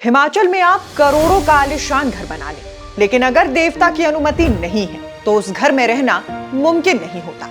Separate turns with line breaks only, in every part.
हिमाचल में आप करोड़ों का आलीशान घर बना लें, लेकिन अगर देवता की अनुमति नहीं है तो उस घर में रहना मुमकिन नहीं होता।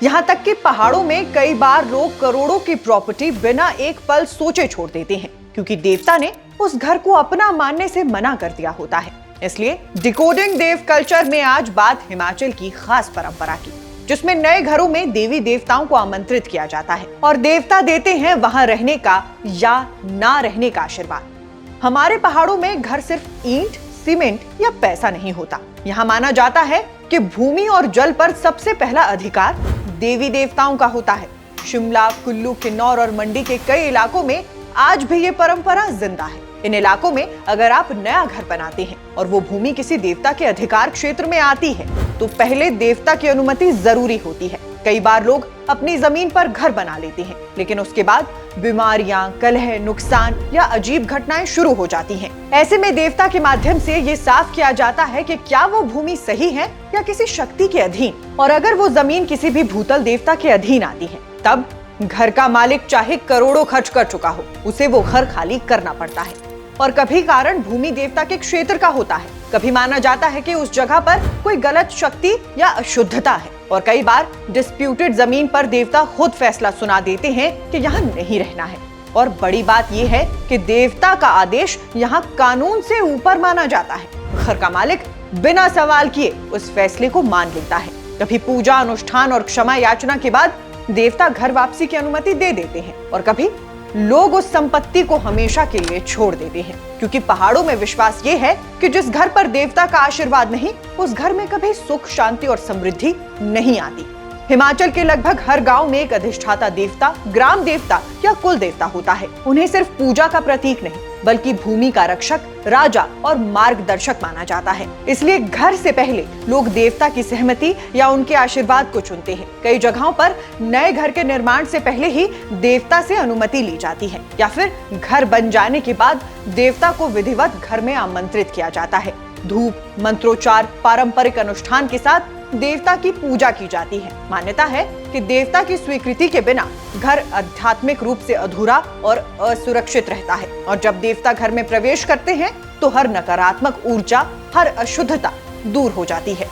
यहाँ तक कि पहाड़ों में कई बार लोग करोड़ों की प्रॉपर्टी बिना एक पल सोचे छोड़ देते हैं, क्योंकि देवता ने उस घर को अपना मानने से मना कर दिया होता है। इसलिए डिकोडिंग देव कल्चर में आज बात हिमाचल की खास परंपरा की, जिसमें नए घरों में देवी देवताओं को आमंत्रित किया जाता है और देवता देते हैं वहां रहने का या ना रहने का आशीर्वाद। हमारे पहाड़ों में घर सिर्फ ईंट, सीमेंट या पैसा नहीं होता। यहाँ माना जाता है कि भूमि और जल पर सबसे पहला अधिकार देवी देवताओं का होता है। शिमला, कुल्लू, किन्नौर और मंडी के कई इलाकों में आज भी ये परंपरा जिंदा है। इन इलाकों में अगर आप नया घर बनाते हैं और वो भूमि किसी देवता के अधिकार क्षेत्र में आती है तो पहले देवता की अनुमति जरूरी होती है। कई बार लोग अपनी जमीन पर घर बना लेते हैं, लेकिन उसके बाद बीमारियां, कलह, नुकसान या अजीब घटनाएं शुरू हो जाती हैं। ऐसे में देवता के माध्यम से ये साफ किया जाता है कि क्या वो भूमि सही है या किसी शक्ति के अधीन, और अगर वो जमीन किसी भी भूतल देवता के अधीन आती है तब घर का मालिक चाहे करोड़ों खर्च कर चुका हो, उसे वो घर खाली करना पड़ता है। और कभी कारण भूमि देवता के क्षेत्र का होता है, कभी माना जाता है कि उस जगह पर कोई गलत शक्ति या अशुद्धता है, और कई बार डिस्प्यूटेड जमीन पर देवता खुद फैसला सुना देते हैं कि यहाँ नहीं रहना है। और बड़ी बात यह है कि देवता का आदेश यहाँ कानून से ऊपर माना जाता है। घर का मालिक बिना सवाल किए उस फैसले को मान लेता है। कभी पूजा, अनुष्ठान और क्षमा याचना के बाद देवता घर वापसी की अनुमति दे देते हैं, और कभी लोग उस संपत्ति को हमेशा के लिए छोड़ देते हैं, क्योंकि पहाड़ों में विश्वास ये है कि जिस घर पर देवता का आशीर्वाद नहीं, उस घर में कभी सुख, शांति और समृद्धि नहीं आती। हिमाचल के लगभग हर गांव में एक अधिष्ठाता देवता, ग्राम देवता या कुल देवता होता है। उन्हें सिर्फ पूजा का प्रतीक नहीं बल्कि भूमि का रक्षक, राजा और मार्गदर्शक माना जाता है। इसलिए घर से पहले लोग देवता की सहमति या उनके आशीर्वाद को चुनते हैं। कई जगहों पर नए घर के निर्माण से पहले ही देवता से अनुमति ली जाती है, या फिर घर बन जाने के बाद देवता को विधिवत घर में आमंत्रित किया जाता है। धूप, मंत्रोच्चार, पारंपरिक अनुष्ठान के साथ देवता की पूजा की जाती है। मान्यता है कि देवता की स्वीकृति के बिना घर आध्यात्मिक रूप से अधूरा और असुरक्षित रहता है, और जब देवता घर में प्रवेश करते हैं तो हर नकारात्मक ऊर्जा, हर अशुद्धता दूर हो जाती है।